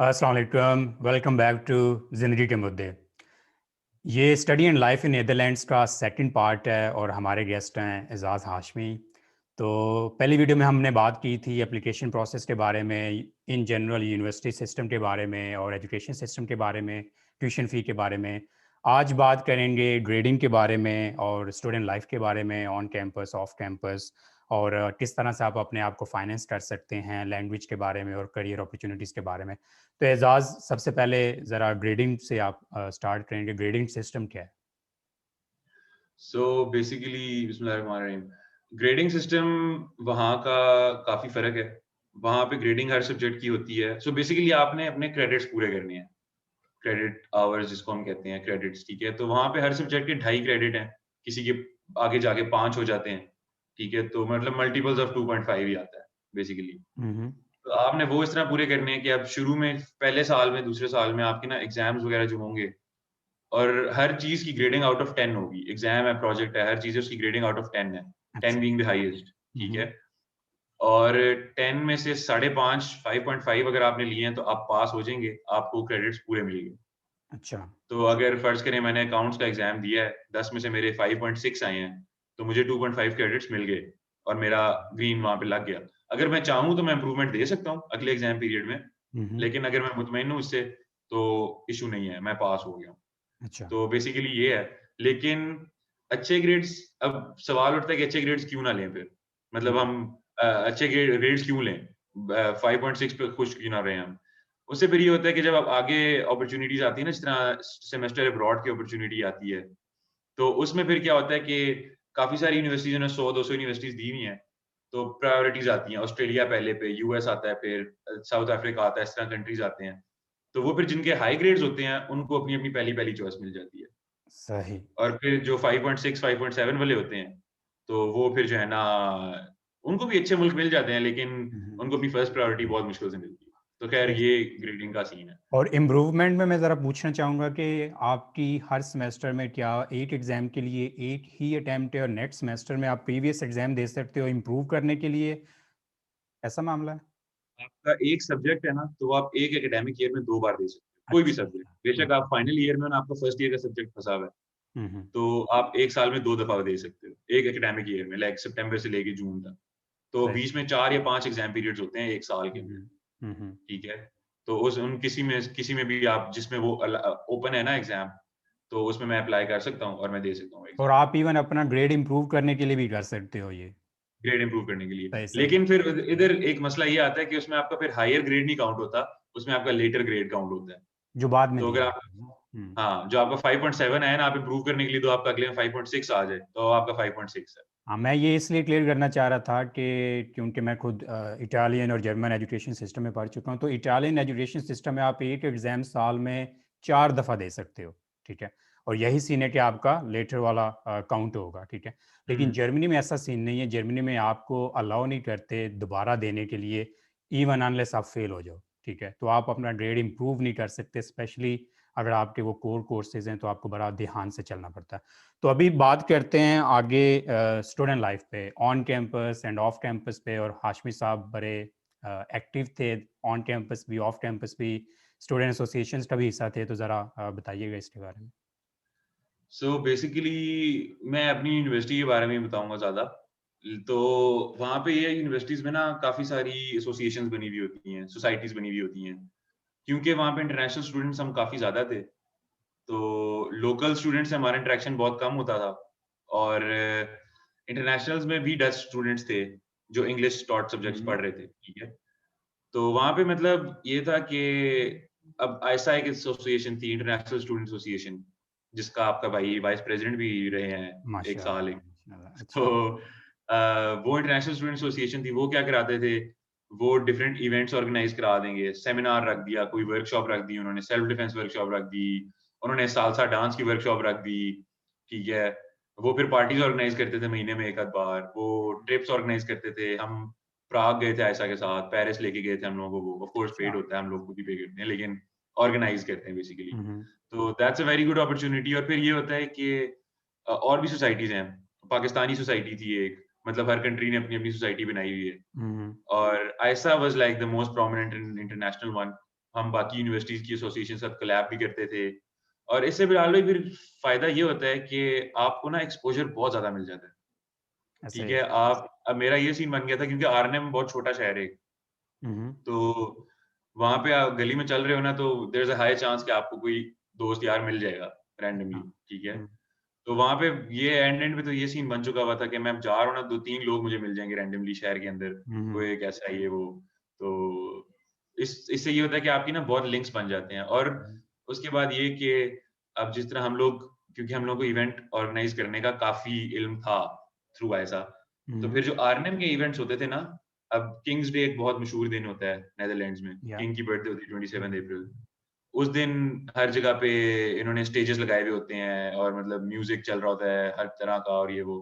अस्सलाम वालेकुम, welcome back to ज़िंदगी के मुद्दे। ये study and life in Netherlands का सेकंड पार्ट है और हमारे गेस्ट हैं एजाज़ हाशमी। तो पहली वीडियो में हमने बात की थी एप्लीकेशन प्रोसेस के बारे में, इन जनरल यूनिवर्सिटी सिस्टम के बारे में और एजुकेशन सिस्टम के बारे में, ट्यूशन फ़ी के बारे में। आज बात करेंगे ग्रेडिंग के बारे में और स्टूडेंट लाइफ के बारे में, ऑन कैंपस, ऑफ कैंपस, और किस तरह से आप अपने आप को फाइनेंस कर सकते हैं, लैंग्वेज के बारे में और करियर अपॉर्चुनिटीज़ के बारे में। तो एजाज, सबसे पहले ज़रा ग्रेडिंग से आप स्टार्ट करेंगे। ग्रेडिंग सिस्टम क्या है? सो बेसिकली बिस्मिल्लाहिर्रहमानिर्रहीम, ग्रेडिंग सिस्टम वहाँ का काफ़ी फ़र्क है। वहाँ पे ग्रेडिंग हर सब्जेक्ट की होती है। सो बेसिकली आपने अपने क्रेडिट्स पूरे करने हैं। क्रेडिट आवर्स जिसको हम कहते हैं, क्रेडिट्स, ठीक है? तो वहाँ पे हर सब्जेक्ट के 2.5 क्रेडिट हैं, किसी के आगे जाके 5 हो जाते हैं, ठीक है? तो मतलब मल्टीपल्स ऑफ 2.5 ही आता है बेसिकली। हम्म। तो आपने वो इस तरह पूरे करने हैं कि अब शुरू में पहले साल में, दूसरे साल में आपके ना एग्ज़ाम्स वग़ैरह जो होंगे, और हर चीज़ की ग्रेडिंग आउट ऑफ 10 होगी। एग्ज़ाम है, प्रोजेक्ट है, हर चीज़ है, उसकी ग्रेडिंग आउट ऑफ 10 है। 10 अच्छा। बीइंग द हाईएस्ट, ठीक हम्म। है? और 10 में से 5.5 5.5 अगर आपने लिए हैं तो आप पास हो जाएँगे, आपको क्रेडिट्स पूरे मिलेंगे। अच्छा। तो अगर फ़र्ज़ करें मैंने अकाउंट्स का एग्ज़ाम दिया है, 10 में से मेरे 5.6 आए हैं, तो मुझे 2.5 क्रेडिट्स मिल गए और मेरा ग्रीन वहाँ पे लग गया। अगर मैं चाहूँ तो मैं इम्प्रूवमेंट दे सकता हूँ अगले एग्ज़ाम पीरियड में, हम्म। लेकिन अगर मैं मुतमईन हूँ इससे, तो इश्यू नहीं है, मैं पास हो गया हूँ। अच्छा। तो बेसिकली ये है। लेकिन अच्छे ग्रेड्स, अब सवाल उठता है कि अच्छे ग्रेड्स क्यों ना लें फिर? मतलब हम्म। हम अच्छे ग्रेड्स क्यों लें? 5.6 पे खुश क्यों ना रहें हम? उससे फिर ये होता है कि जब अब आगे अपॉर्च्युनिटीज़ आती है ना, जिस तरह सेमेस्टर अब्रॉड की अपॉर्च्युनिटी आती है, तो उसमें फिर क्या होता है कि काफ़ी सारी यूनिवर्सिटीज़ ने 100-200 यूनिवर्सिटीज़ दी हुई हैं, तो प्रायोरिटीज़ आती हैं। ऑस्ट्रेलिया पहले पे, यूएस आता है, फिर साउथ अफ्रीका आता है, इस तरह कंट्रीज़ आते हैं। तो वो फिर जिनके हाई ग्रेड्स होते हैं, उनको अपनी-अपनी पहली-पहली चॉइस मिल जाती है। सही। और फिर जो 5.6, 5.7 वाले होते हैं, तो वो फिर जो है ना, उनको भी अच्छे मुल्क मिल जाते हैं, लेकिन हम्म। उनको अपनी फर्स्ट प्रायोरिटी बहुत मुश्किल से मिलती है। तो ख़ैर सही। ये ग्रेडिंग का सीन है। और इम्प्रूवमेंट में मैं ज़रा पूछना चाहूँगा कि आपकी हर सेमेस्टर में क्या एक एग्ज़ाम के लिए एक ही अटेम्प्ट है और नेक्स्ट सेमेस्टर में आप प्रीवियस एग्ज़ाम दे सकते हो इम्प्रूव करने के लिए, ऐसा मामला है? आपका एक सब्जेक्ट है ना, तो वो आप एक एकेडमिक ईयर में 2 बार दे सकते हो, कोई भी अच्छा। सब्जेक्ट। बेशक आप फाइनल ईयर में हो ना, आपका फर्स्ट ईयर का सब्जेक्ट फँसा हुआ है, हम्म। तो आप 1 साल में 2 दफ़ा दे सकते हो, एक एकेडमिक ईयर में, लाइक सितंबर से लेके जून तक। तो सही। बीच में 4 या 5 एग्ज़ाम पीरियड्स होते हैं 1 साल के अंदर। हम्म। हम्म। ठीक है? तो उस उन किसी में भी आप, जिसमें वो ओपन है ना एग्ज़ाम, तो उसमें मैं अप्लाई कर सकता हूँ और मैं दे सकता हूँ और एग्ज़ाम। आप इवन अपना ग्रेड इम्प्रूव करने के लिए भी कर सकते हो ये। ग्रेड इम्प्रूव करने के लिए। सही सही। लेकिन फिर इधर एक मसला ये आता है कि उसमें आपका फिर हायर ग्रेड नहीं काउंट होता, उसमें आपका लेटर ग्रेड काउंट होता है। जो बाद में तो अगर दिया आप, जाता है ना। हाँ, जो आपका 5.7 है ना, आप इम्प्रूव करने के लिए, तो आपका अगले में 5.6 आ जाए, तो आपका 5.6 है। हाँ, मैं ये इसलिए क्लियर करना चाह रहा था कि क्योंकि मैं खुद इटालियन और जर्मन एजुकेशन सिस्टम में पढ़ चुका हूँ। तो इटालियन एजुकेशन सिस्टम में आप एक एग्ज़ाम साल में 4 दफ़ा दे सकते हो, ठीक है? और यही सीन है कि आपका लेटर वाला काउंट होगा, ठीक है? लेकिन हुँ। जर्मनी में ऐसा सीन नहीं है। जर्मनी में आपको अलाउ नहीं करते दोबारा देने के लिए, इवन अनलेस आप फेल हो जाओ, ठीक है? तो आप अपना ग्रेड इम्प्रूव नहीं कर सकते, स्पेशली अगर आपके वो कोर कोर्सेज हैं, तो आपको बड़ा ध्यान से चलना पड़ता है। तो अभी बात करते हैं आगे स्टूडेंट लाइफ पे, on campus end off campus पे। और हाशमी साहब बड़े एक्टिव थे, ऑन कैंपस भी ऑफ कैंपस भी, स्टूडेंट एसोसिएशंस का भी हिस्सा थे। तो ज़रा बताइएगा इसके बारे में। सो बेसिकली मैं अपनी यूनिवर्सिटी के बारे में ही बताऊँगा ज़्यादा। तो वहाँ पे ये यूनिवर्सिटीज़ में ना काफ़ी सारी एसोसिएशंस बनी हुई होती हैं, सोसाइटीज़ बनी हुई होती हैं। क्योंकि वहाँ पे इंटरनेशनल स्टूडेंट्स हम काफ़ी ज़्यादा थे, तो लोकल स्टूडेंट्स से हमारा इंटरेक्शन बहुत कम होता था। और इंटरनेशनल्स में भी डच स्टूडेंट्स थे, जो इंग्लिश टॉट सब्जेक्ट्स हम्म। पढ़ रहे थे, ठीक है? तो वहाँ पे मतलब ये था कि अब ऐसा एक एसोसिएशन थी, इंटरनेशनल स्टूडेंट एसोसिएशन, जिसका आपका भाई वाइस प्रेज़िडेंट भी रहे हैं 1 साल माशाल्लाह एक। माशाल्लाह। तो अच्छा। वो इंटरनेशनल स्टूडेंट एसोसिएशन थी, वो क्या कराते थे, वो डिफरेंट इवेंट्स ऑर्गेनाइज़ करा देंगे, सेमिनार रख दिया, कोई वर्कशॉप रख दी उन्होंने, सेल्फ डिफेंस वर्कशॉप रख दी, उन्होंने सालसा डांस की वर्कशॉप रख दी, ठीक है? वो फिर पार्टीज़ ऑर्गेनाइज़ करते थे महीने में 1 आध बार, वो ट्रिप्स ऑर्गेनाइज़ करते थे। हम प्राग गए थे आयशा के साथ, पेरिस लेके गए थे हम लोगों को, ऑफ कोर्स अच्छा। पेड होता है, हम लोग खुद ही पे करते हैं, लेकिन ऑर्गेनाइज़ करते हैं बेसिकली। हम्म। तो that's a very good opportunity. और फिर ये होता है कि और भी सोसाइटीज़ हैं। पाकिस्तानी सोसाइटी थी एक, मतलब हर कंट्री ने अपनी-अपनी सोसाइटी बनाई हुई है। हम्म। और Ayesha was like the most prominent international one. हम बाकी यूनिवर्सिटीज की एसोसिएशन के साथ कोलैब भी करते थे। और इससे फिर फायदा ये होता है कि आपको ना एक्सपोजर बहुत ज्यादा मिल जाता है। ऐसे ठीक ही। है, आप अब मेरा ये सीन बन गया था क्योंकि आरएनएम बहुत छोटा शहर है, हम्म। तो वहां पे आप गली में चल रहे हो ना, तो there is a high chance कि आपको कोई दोस्त यार मिल जाएगा रैंडमली। हाँ। ठीक है, हम्म। तो वहां पे ये एंड पे तो ये सीन बन चुका हुआ था कि मैं जा रहा हूँ ना, 2-3 लोग मुझे मिल जाएंगे रैंडमली शहर के अंदर, हम्म। कोई कैसा है ये वो। तो इससे ये होता है कि आपकी ना बहुत लिंक्स बन जाते हैं। और उसके बाद ये कि अब जिस तरह हम लोग, क्योंकि हम लोग को इवेंट ऑर्गेनाइज करने का काफी इल्म था थ्रू ऐसा, तो हम्म। फिर जो आरएनएम के इवेंट्स होते थे ना, अब किंग्स डे एक बहुत मशहूर दिन होता है नेदरलैंड्स में, या। किंग की बर्थडे होती है 27 अप्रैल। उस दिन हर जगह पे इन्होंने स्टेजेस लगाए हुए होते हैं और मतलब म्यूजिक चल रहा होता है हर तरह का, और ये वो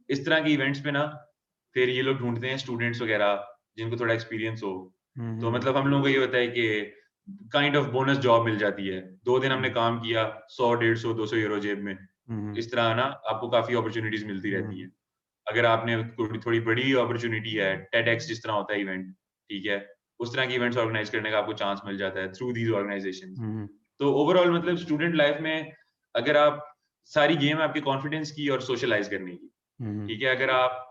इस तरह के इवेंट्स पे ना फिर ये लोग ढूंढते हैं स्टूडेंट्स वगैरह जिनको थोड़ा एक्सपीरियंस हो। तो हम्म। मतलब हम लोगों को ये होता है कि काइंड ऑफ बोनस जॉब मिल जाती है। 2 दिन हमने काम किया, 100, 150, 200 यूरो जेब में। हम्म। इस तरह ना आपको काफी अपॉर्चुनिटीज मिलती रहती हम्म। है। अगर आपने थोड़ी थोड़ी बड़ी अपॉर्चुनिटी है, टेडएक्स जिस तरह होता है इवेंट, ठीक है, उस तरह के इवेंट्स ऑर्गेनाइज करने का आपको चांस मिल जाता है थ्रू दीज ऑर्गेनाइजेशंस। हम्म। तो ओवरऑल मतलब स्टूडेंट लाइफ में अगर आप सारी गेम आपके कॉन्फिडेंस की और सोशलाइज करने की। हम्म। ठीक है, अगर आप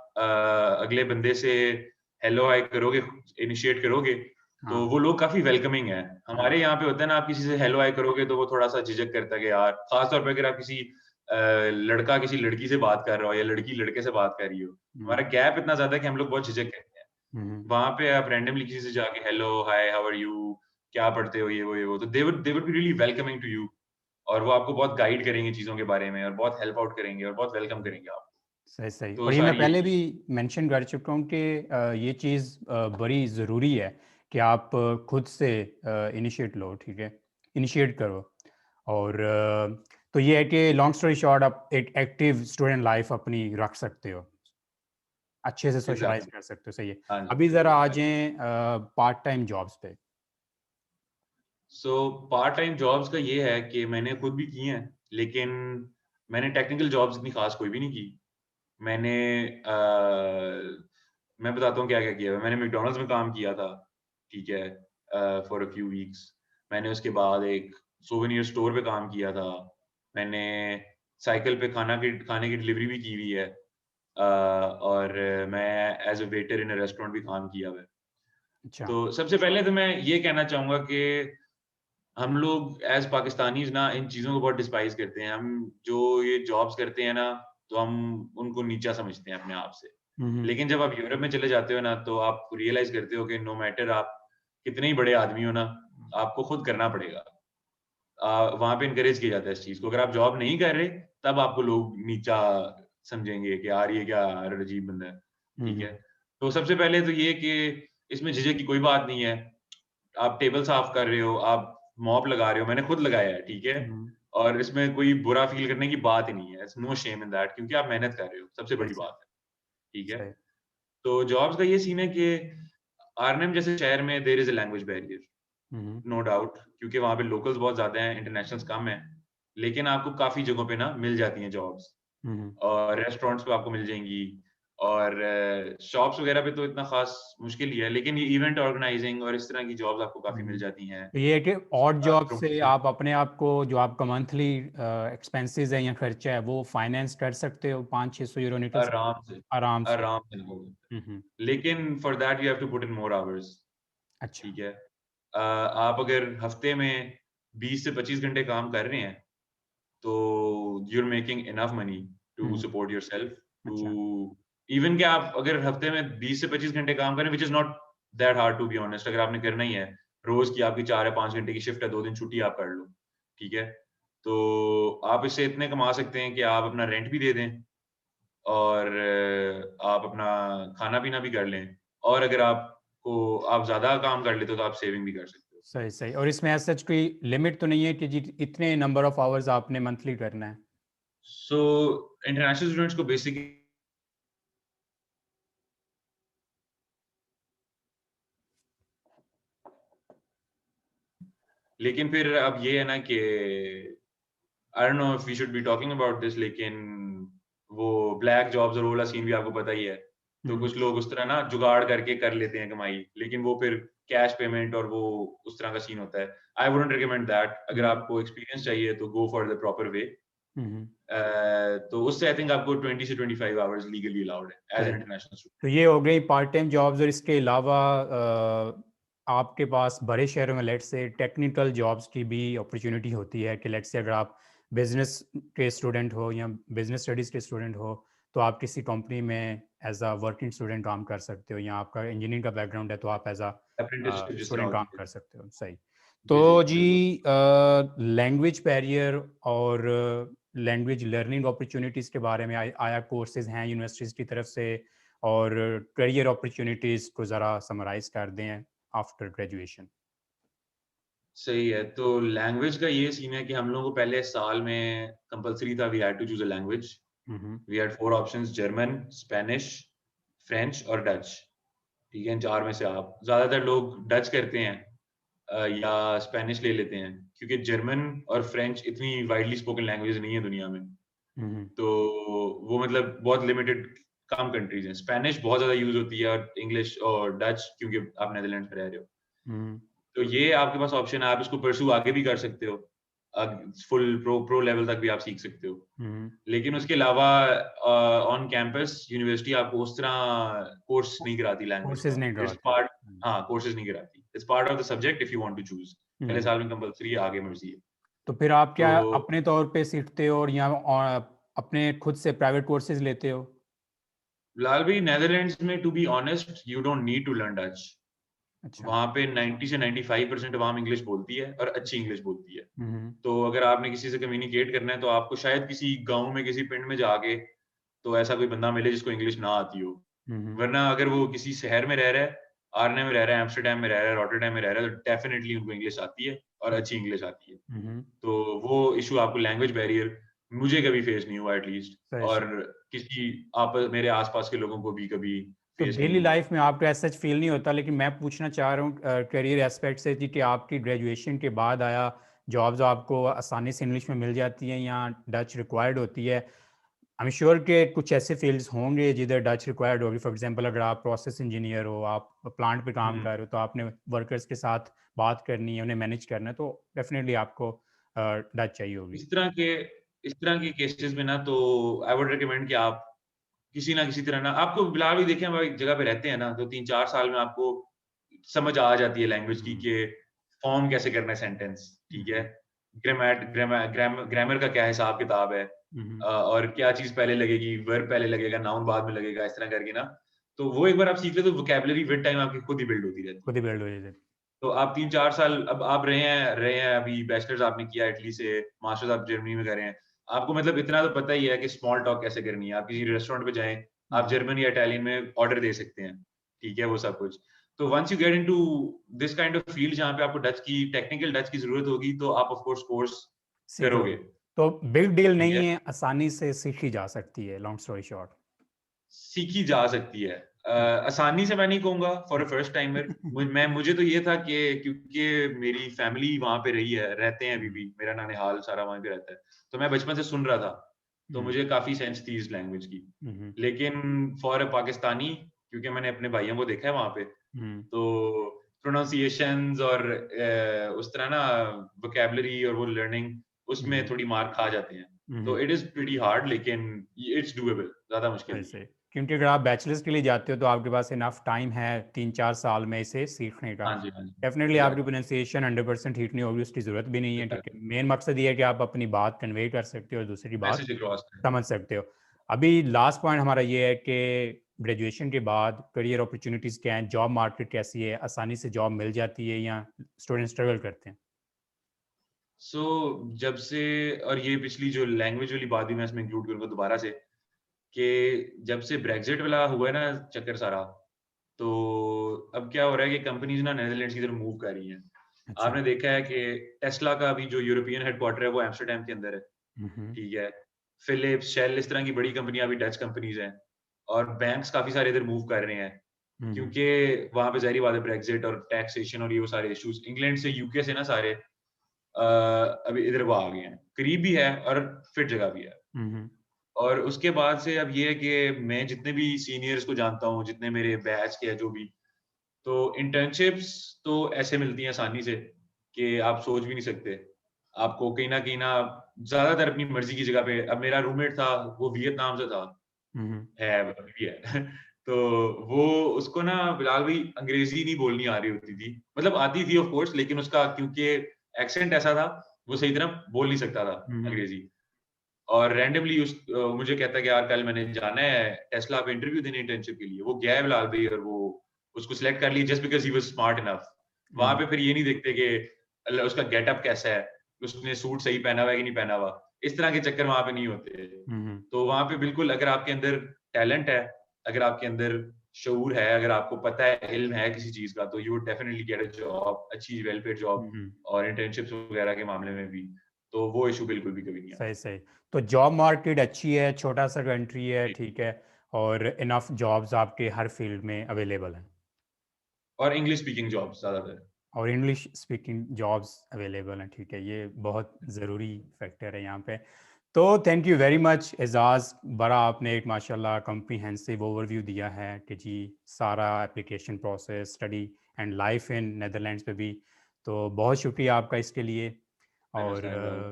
अगले बंदे से हेलो हाय करोगे, इनिशिएट करोगे, तो हाँ। वो लोग काफी वेलकमिंग है। हाँ। हमारे यहाँ पे होता है ना, आप किसी से हेलो हाय करोगे तो वो थोड़ा सा झिझक करता है कि यार, खास तौर पे अगर आप किसी लड़का किसी लड़की से बात कर रहा हो या लड़की लड़के से बात कर रही हो, हम्म। हमारा गैप इतना ज्यादा है कि हम लोग बहुत झिझक करते हैं। हम्म। वहां पे आप रैंडमली किसी से जाके hello hi how are you, क्या पढ़ते हो, ये वो, तो they would be really welcoming to you. और वो आपको बहुत गाइड करेंगे चीजों के बारे में और बहुत हेल्प आउट करेंगे और बहुत वेलकम करेंगे आपको। सही सही। तो और ये मैं सारी पहले यही भी चीज। मेंशन कर चुका हूँ कि ये चीज़ बड़ी ज़रूरी है कि आप खुद से इनिशिएट लो, ठीक है, इनिशिएट करो। और तो ये है कि लॉन्ग स्टोरी शॉर्ट, आप एक एक्टिव स्टूडेंट लाइफ अपनी रख सकते हो, अच्छे से सोशलाइज एग्जैक्टली। कर सकते हो। सही है। हाँ जी। अभी ज़रा आ जाएं पार्ट टाइम जॉब्स पे। सो पार्ट टाइम जॉब्स का ये है कि मैंने खुद भी की हैं, लेकिन मैंने टेक्निकल जॉब्स इतनी खास कोई भी नहीं की। मैंने मैं बताता हूँ क्या क्या किया है। मैंने मैकडॉनल्ड्स में काम किया था, ठीक है, फॉर अ फ्यू वीक्स। मैंने उसके बाद एक सोवेनियर स्टोर पे काम किया था। मैंने साइकिल पे खाने की डिलीवरी भी की हुई है। और मैं as a waiter in a restaurant भी काम किया हुआ है। अच्छा। तो सबसे पहले तो मैं ये कहना चाहूंगा कि हम लोग एज पाकिस्तानीज ना इन चीजों को बहुत डिस्पाइज करते हैं। हम जो ये जॉब्स करते हैं ना, तो हम उनको नीचा समझते हैं अपने आप से। हम्म। लेकिन जब आप यूरोप में चले जाते हो ना, तो आप रियलाइज करते हो कि नो मैटर आप कितने ही बड़े आदमी हो ना, आपको खुद करना पड़ेगा। वहां पे इनकरेज किया जाता है इस चीज को। अगर आप जॉब नहीं कर रहे, तब आपको लोग नीचा समझेंगे कि यार ये क्या यार अजीब बंदा है। ठीक है, हम्म। तो सबसे पहले तो ये कि इसमें झिझक की कोई बात नहीं है। आप टेबल साफ कर रहे हो, आप मॉप लगा रहे हो, मैंने खुद लगाया है, ठीक है, हम्म। और इसमें कोई बुरा फील करने की बात ही नहीं है। It's no shame in that, क्योंकि आप मेहनत कर रहे हो, सबसे सही बड़ी सही। बात है। ठीक है, सही। तो जॉब्स का ये सीन है कि आरएनएम जैसे शहर में there is a language barrier, hmm. No doubt, क्योंकि वहां पे लोकल्स बहुत ज्यादा हैं, इंटरनेशनल्स कम है। लेकिन आपको काफी जगहों पे ना मिल जाती हैं जॉब्स, हम्म। और रेस्टोरेंट्स पे आपको मिल जाएंगी, और शॉप्स वगैरह पे तो इतना खास मुश्किल ही है, लेकिन ये इवेंट ऑर्गेनाइजिंग और इस तरह की जॉब्स आपको काफी मिल हम्म। जाती हैं। तो ये है कि और जॉब से प्रमोशन आप अपने आप को, जो आपका मंथली एक्सपेंसेस है या खर्चा है, वो फाइनेंस कर सकते हो, 500-600 यूरो निकल सकते आराम से, हो आराम से। आराम से निकल सकते हम्म। हैं। लेकिन for that you have to put in more hours. अच्छा। ठीक है, आप अगर हफ्ते में 20 से 25 घंटे काम कर रहे हैं, तो you are making enough money to hmm. Support yourself, to अच्छा। इवन कि आप अगर हफ्ते में 20 से 25 घंटे काम करें, which is not that hard to be honest. अगर आपने करना ही है, रोज की आपकी 4 या 5 घंटे की शिफ्ट है, 2 दिन छुट्टी आप कर लो, ठीक है, तो आप इससे इतने कमा सकते हैं कि आप अपना रेंट भी दे दें, और आप अपना खाना पीना भी कर लें, और अगर आप ज्यादा काम कर लेते हो तो आप सेविंग भी कर सकते हो। सही सही। और इसमें ऐसा कोई लिमिट तो नहीं है कि जी इतने नंबर ऑफ आवर्स आपने मंथली करना है? सो इंटरनेशनल स्टूडेंट्स को बेसिकली, लेकिन फिर अब ये है ना कि I don't know if we should be talking about this, लेकिन वो ब्लैक जॉब्स और वो वाला सीन भी आपको पता ही है। तो हम्म। कुछ लोग उस तरह ना जुगाड़ करके कर लेते हैं कमाई, लेकिन वो फिर कैश पेमेंट और वो उस तरह का सीन होता है। I wouldn't recommend that. अगर आपको एक्सपीरियंस चाहिए तो go for the proper way. तो उससे आई थिंक आपको 20 से 25 आवर्स लीगली अलाउड है एज एन इंटरनेशनल स्टूडेंट। तो ये हो गई पार्ट टाइम जॉब्स, और इसके अलावा आपके पास बड़े शहरों में लेट्स से टेक्निकल जॉब्स की भी अपॉर्चुनिटी होती है कि लेट्स से अगर आप बिजनेस के स्टूडेंट हो या बिजनेस स्टडीज़ के स्टूडेंट हो, तो आप किसी कंपनी में एज अ वर्किंग स्टूडेंट काम कर सकते हो, या आपका इंजीनियरिंग का बैकग्राउंड है तो आप एज अ अप्रेंटिसशिप जिस तरह स्टूडेंट काम होती है। कर सकते हो। सही। जी, तो जी, जी, बिल्कुल। लैंग्वेज बैरियर और लैंग्वेज लर्निंग अपॉर्चुनिटीज़ के बारे में आया कोर्सेज हैं यूनिवर्सिटीज़ की तरफ से, और करियर अपॉर्चुनिटीज़ को ज़रा समराइज़ कर दें आफ्टर ग्रेजुएशन। सही है। तो लैंग्वेज का ये सीन है कि हम लोगों को पहले साल में कंपल्सरी था, we had to choose a language. Hmm. We had 4 options, German, Spanish, French और डच। ठीक है, इन 4 में से आप ज़्यादातर लोग डच करते हैं या स्पेनिश ले लेते हैं, क्योंकि जर्मन और फ्रेंच इतनी वाइडली स्पोकन लैंग्वेजेज़ नहीं है दुनिया में। हम्म। तो वो मतलब बहुत लिमिटेड कम कंट्रीज़ हैं। स्पेनिश बहुत ज़्यादा यूज़ होती है और इंग्लिश और डच क्योंकि आप नीदरलैंड्स में रह रहे हो। हम्म। तो ये आपके पास ऑप्शन है, आप इसको परस्यू आगे भी कर सकते हो। फुल प्रो लेवल तक भी आप सीख सकते हो। हम्म। लेकिन उसके अलावा ऑन कैंपस यूनिवर्सिटी आपको उस तरह कोर्स नहीं कराती लैंग्वेज कोर्सेज का। नहीं इट्स कराते। पार्ट हाँ, कोर्सेज़ नहीं कराती। It's part of the subject if you want to choose. पहले हम्म। साल में कंपल्सरी है, आगे मर्ज़ी है। तो फिर आप तो क्या अपने तौर पे सीखते हो, और या अपने खुद से प्राइवेट कोर्सेज लेते हो? फिलहाल भी नीदरलैंड्स में to be honest you don't need to learn Dutch. अच्छा। वहाँ पे 90 से 95% अवाम इंग्लिश बोलती है और अच्छी इंग्लिश बोलती है। हम्म। तो अगर आपने किसी से कम्युनिकेट करना है तो आपको शायद किसी गाँव में, किसी पिंड में जाके तो ऐसा कोई बंदा मिले जिसको इंग्लिश ना आती हो। हम्म। वरना अगर वो किसी शहर में रह रहा है, आर्ने में रह रहा है, एम्स्टर्डम में रह रहा है, रॉटरडैम में रह रहा है, तो डेफिनिटली उनको इंग्लिश आती है और अच्छी इंग्लिश आती है। हम्म। तो वो इश्यू आपको लैंग्वेज बैरियर मुझे कभी फेस नहीं हुआ एटलीस्ट, सही और सही। किसी आप मेरे आस-पास के लोगों को भी कभी तो फेस नहीं डेली हुआ। लाइफ में आपको ऐसा फील नहीं होता, लेकिन मैं पूछना चाह रहा हूँ करियर एस्पेक्ट से कि आपकी ग्रेजुएशन के बाद आया जॉब्स आपको आसानी से इंग्लिश में मिल जाती हैं या डच रिक्वायर्ड होती है? आई एम श्योर कि कुछ ऐसे फील्ड्स होंगे जिधर डच रिक्वायर्ड होगी। फॉर एग्जांपल अगर आप प्रोसेस इंजीनियर हो, आप प्लांट पे काम हुँ। कर रहे हो, तो आपने वर्कर्स के साथ बात करनी है, उन्हें मैनेज करना है, तो डेफिनेटली आपको डच चाहिए होगी। इस तरह के इस तरह के केसेस में ना तो आई वुड रिकमेंड कि आप किसी ना किसी तरह ना आपको बिलाल भी देखें, हम एक जगह पे रहते हैं ना, तो 3-4 साल में आपको समझ आ जाती है लैंग्वेज की हम्म। कि फॉर्म कैसे करना है सेंटेंस, ठीक है? हम्म। ग्रामर का क्या हिसाब-किताब है, हम्म। और क्या चीज़ पहले लगेगी, वर्ब पहले लगेगा, नाउन बाद में लगेगा, इस तरह करके ना। तो वो एक बार आप सीख लेते हो, वोकैब्युलरी विद टाइम आपकी खुद ही बिल्ड होती रहती खुद है। ही बिल्ड हो जाए। तो आप 3-4 साल अब आप रहे हैं अभी बैचलर्स आपने किया इटली से, मास्टर्स आप जर्मनी में कर रहे हैं। आपको मतलब इतना तो पता ही है कि स्मॉल टॉक कैसे करनी है। आप किसी रेस्टोरेंट पे जाएँ, आप हम्म। जर्मन या इटालियन में ऑर्डर दे सकते हैं, ठीक है? वो सब कुछ। तो once you get into this kind of field जहाँ पे आपको टेक्निकल डच की ज़रूरत होगी, तो आप ऑफ कोर्स कोर्स सीख करोगे, लोगे। तो बिग डील ठीक नहीं है? है, आसानी से सीखी जा सकती है, लॉन्ग स्टोरी शॉर्ट। सीखी जा सकती है। आसानी से मैं नहीं कहूँगा फॉर अ फर्स्ट टाइमर। मुझे तो ये था कि क्योंकि मेरी फैमिली वहाँ पे रही है, रहते हैं अभी भी, मेरा नानिहाल सारा वहीं पे रहता है। तो मैं बचपन से सुन रहा था, तो मुझे काफ़ी सेंस थी इस लैंग्वेज की। लेकिन फॉर अ पाकिस्तानी, क्योंकि मैंने अपने भाइयों को देखा है वहाँ पे, तो प्रोनाउंसिएशंस और उस तरह ना वोकैब्युलरी और वो लर्निंग उसमें थोड़ी मार खा जाते हैं। तो इट इज़ प्रीटी हार्ड, लेकिन इट्स डूएबल, ज़्यादा मुश्किल नहीं वैसे है। क्योंकि अगर आप बैचलर्स के लिए जाते हो तो आपके पास इनफ टाइम है 3-4 साल में इसे सीखने का। हाँ जी, हाँ जी। डेफिनेटली आपकी एग्ज़ैक्टली, प्रोनाउंसिएशन 100% ठीक नहीं होगी, उसकी ज़रूरत भी नहीं है, ठीक है। एग्ज़ैक्टली। मेन मकसद ये है कि आप अपनी बात कन्वे कर सकते हो और दूसरी की बात मैसेज अक्रॉस करें। समझ सकते हो। अभी लास्ट पॉइंट हमारा ये है कि ग्रेजुएशन के बाद करियर अपॉर्चुनिटीज़ क्या हैं, जॉब मार्केट कैसी है, आसानी से जॉब मिल जाती है या स्टूडेंट स्ट्रगल करते हैं? सो जब से, और ये पिछली जो लैंग्वेज वाली बात भी मैं इसमें इंक्लूड करूँगा दोबारा से, कि जब से ब्रेक्ज़िट वाला हुआ है ना चक्कर सारा, तो अब क्या हो रहा है कि कंपनीज़ ना नीदरलैंड्स की तरफ मूव कर रही हैं। अच्छा। आपने देखा है कि टेस्ला का अभी जो यूरोपियन हेडक्वार्टर है वो एम्स्टर्डम के अंदर है, हम्म। ठीक है? फिलिप्स, शेल इस तरह की बड़ी कंपनियाँ अभी डच कंपनीज़ हैं, और बैंक्स काफ़ी सारे इधर मूव कर रहे हैं, हम्म। क्योंकि वहाँ पे ज़ाहिर-सी बात है ब्रेक्ज़िट और टैक्सेशन और ये वो सारे इश्यूज़ इंग्लैंड से, यूके से ना सारे अभी इधर वो आ गए हैं। करीब भी है और फिट जगह भी है। हम्म। और उसके बाद से अब ये है कि मैं जितने भी सीनियर्स को जानता हूँ, जितने मेरे बैच के हैं जो भी, तो इंटर्नशिप्स तो ऐसे मिलती हैं आसानी से कि आप सोच भी नहीं सकते। आपको कहीं न कहीं ना ज़्यादातर अपनी मर्ज़ी की जगह पे अब मेरा रूममेट था, वो वियतनाम से था, हुँ, हुँ। अभी भी है। तो वो उसको ना बिलाल भाई अंग्रेज़ी नहीं बोलनी आ रही होती थी। मतलब आती थी ऑफ़ कोर्स लेकिन उसका क्योंकि एक्सेंट ऐसा था, वो सही तरह बोल नहीं सकता था हुँ, हुँ। अंग्रेज़ी। और रैंडमली मुझे कहता है कि यार कल मैंने जाना है टेस्ला पे इंटरव्यू देने इंटर्नशिप के लिए। वो गया है बिलाल भाई और वो उसको सिलेक्ट कर लिया just because he was smart enough. वहाँ हुँ, पे फिर ये नहीं देखते कि उसका गेटअप कैसा है, उसने सूट सही पहना हुआ है कि नहीं पहना हुआ। इस तरह के चक्कर वहाँ पे नहीं होते। हुँ, हुँ। तो वहाँ पे बिल्कुल अगर आपके अंदर टैलेंट है, अगर आपके अंदर शऊर है, अगर आपको पता है, इल्म है किसी चीज़ का तो you would definitely get a job, अच्छी वेल पेड हुँ, जॉब हुँ। और इंटर्नशिप्स वगैरह के मामले में भी। तो वो इश्यू बिल्कुल भी कभी नहीं सही, आता। सही। तो जॉब मार्केट अच्छी है, छोटा-सा कंट्री है, जी। ठीक है, और इनफ जॉब्स आपके हर फील्ड में अवेलेबल हैं। और इंग्लिश स्पीकिंग जॉब्स ज़्यादातर। और इंग्लिश स्पीकिंग जॉब्स अवेलेबल हैं, ठीक है, ये बहुत ज़रूरी फैक्टर है यहाँ पे। तो थैंक यू वेरी मच एजाज़, बड़ा आपने एक माशाल्लाह कॉम्प्रिहेंसिव ओवरव्यू दिया है कि जी सारा application process, study and life in Netherlands पे भी। तो बहुत शुक्रिया आपका इसके लिए। अहलन और वसहलन ब्रदर।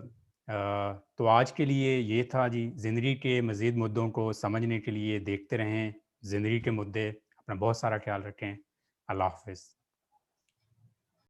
तो आज के लिए ये था जी, ज़िंदगी के मज़ीद मुद्दों को समझने के लिए देखते रहें ज़िंदगी के मुद्दे। अपना बहुत सारा ख्याल रखें। अल्लाह हाफ़िज़।